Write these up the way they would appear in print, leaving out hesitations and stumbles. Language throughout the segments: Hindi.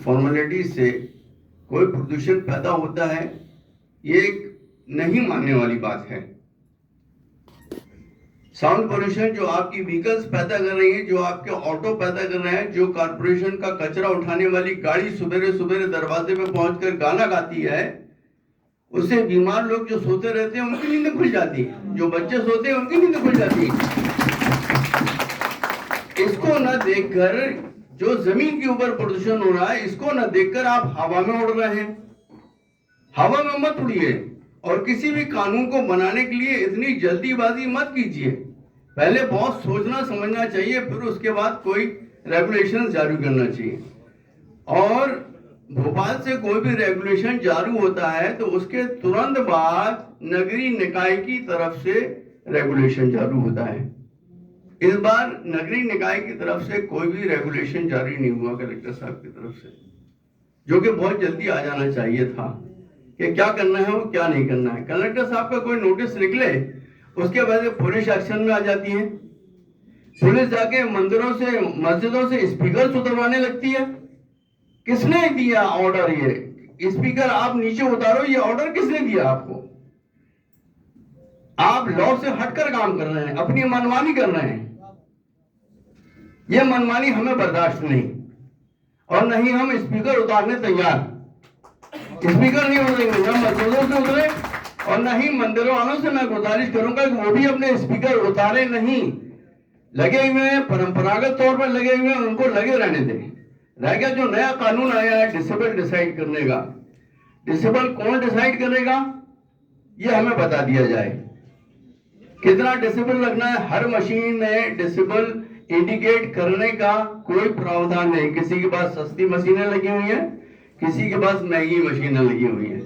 फॉर्मेलिटी से कोई प्रदूषण पैदा होता है, ये एक नहीं मानने वाली बात है। साउंड पोल्यूशन जो आपकी व्हीकल्स पैदा कर रही है, जो आपके ऑटो पैदा कर रहे हैं, जो कारपोरेशन का कचरा उठाने वाली गाड़ी सुबेरे सुबेरे दरवाजे पे पहुंचकर गाना गाती है, उससे बीमार लोग जो सोते रहते हैं उनकी नींद खुल जाती है, जो बच्चे सोते हैं उनकी नींद खुल जाती है। इसको न देखकर जो जमीन के ऊपर प्रदूषण हो रहा है, इसको न देखकर आप हवा में उड़ रहे हैं। हवा में मत उड़िए और किसी भी कानून को बनाने के लिए इतनी जल्दीबाजी मत कीजिए। पहले बहुत सोचना समझना चाहिए, फिर उसके बाद कोई रेगुलेशन जारी करना चाहिए। और भोपाल से कोई भी रेगुलेशन जारी होता है तो उसके तुरंत बाद नगरीय निकाय की तरफ से रेगुलेशन जारी होता है। इस बार नगरीय निकाय की तरफ से कोई भी रेगुलेशन जारी नहीं हुआ कलेक्टर साहब की तरफ से, जो कि बहुत जल्दी आ जाना चाहिए था कि क्या करना है और क्या नहीं करना है। कलेक्टर साहब का कोई नोटिस निकले, उसके बाद पुलिस एक्शन में आ जाती है। पुलिस जाके मंदिरों से मस्जिदों से स्पीकर उतरवाने लगती है। किसने दिया ऑर्डर? ये स्पीकर आप नीचे उतारो, ये ऑर्डर किसने दिया आपको? आप लॉ से हटकर काम कर रहे हैं, अपनी मनमानी कर रहे हैं। ये मनमानी हमें बर्दाश्त नहीं, और नहीं हम स्पीकर उतारने तैयार। स्पीकर नहीं उतरेंगे, न मस्जिदों से उतरे और न ही मंदिरों वालों से मैं गुजारिश करूंगा कि वो भी अपने स्पीकर उतारे नहीं। लगे हुए हैं, परंपरागत तौर पर लगे हुए हैं, उनको लगे रहने दें। रह गया जो नया कानून आया है डिसेबल डिसाइड करने का, डिसेबल कौन डिसाइड करेगा ये हमें बता दिया जाए। कितना डिसेबल लगना है, हर मशीन में डिसेबल इंडिकेट करने का कोई प्रावधान नहीं। किसी के पास सस्ती मशीनें लगी हुई हैं, किसी के पास महंगी मशीनें लगी हुई हैं।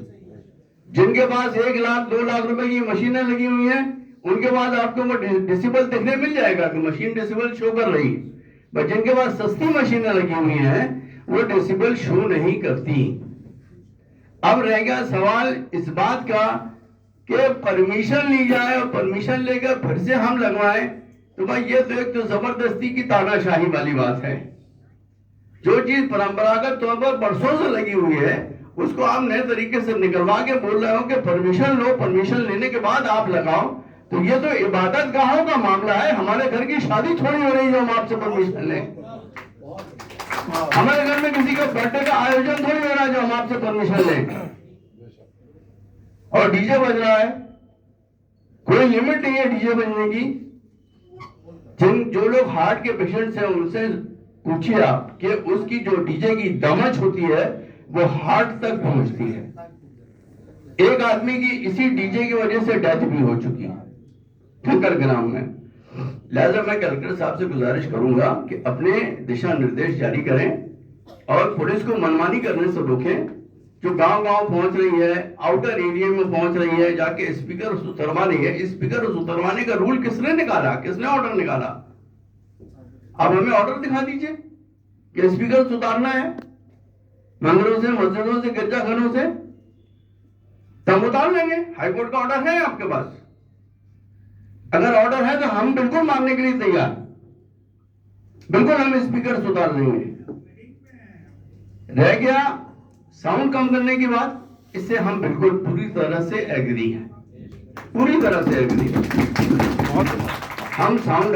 जिनके पास 1 लाख 2 लाख रुपए की मशीनें लगी हुई हैं, उनके पास आपको वो डिसेबल देखने मिल जाएगा कि मशीन डिसेबल शो कर रही है। बट जिनके पास सस्ती मशीनें लगी हुई हैं, वो डिसेबल शो नहीं करती। अब रह गया सवाल इस बात का कि परमिशन ली जाए और परमिशन लेकर फिर से हम लगवाएं, तो भाई ये तो एक तो जबरदस्ती की तानाशाही वाली बात है। जो चीज परंपरागत तौर पर बरसों से लगी हुई है, उसको आप नए तरीके से निकलवा के बोल रहे हो कि परमिशन लो, परमिशन लेने के बाद आप लगाओ। तो ये तो इबादत गाहों का मामला है। हमारे घर की शादी थोड़ी हो रही है जो हम आपसे परमिशन लें। हमारे घर में किसी का बर्थडे का आयोजन थोड़ी हो रहा है जो हम आपसे परमिशन लें। और डीजे बज रहा है, कोई लिमिट नहीं है डीजे बजने की। जो लोग हार्ट के पेशेंट्स हैं उनसे पूछिए आप कि उसकी जो डीजे की दमच होती है वो हार्ट तक पहुंचती है। एक आदमी की इसी डीजे की वजह से डेथ भी हो चुकी है ठक्कर ग्राम में। लिहाजा मैं कलेक्टर साहब से गुजारिश करूंगा कि अपने दिशा निर्देश जारी करें और पुलिस को मनमानी करने से रोकें। जो गांव-गांव पहुंच रही है, आउटर एरिया में पहुंच रही है, जाके स्पीकर उतरवा रही है। स्पीकर उतरवाने का रूल किसने निकाला? किसने ऑर्डर निकाला? आप हमें ऑर्डर दिखा दीजिए कि स्पीकर उतारना है मंदिरों से, मस्जिदों से, गिरजाघरों से, तब उतार लेंगे। हाईकोर्ट का ऑर्डर है आपके पास? अगर ऑर्डर है तो हम बिल्कुल मानने के लिए तैयार, बिल्कुल हम स्पीकर उतार लेंगे। रह गया साउंड कम करने की बात, इससे हम बिल्कुल पूरी तरह से एग्री हैं, पूरी तरह से एग्री हैं। हम साउंड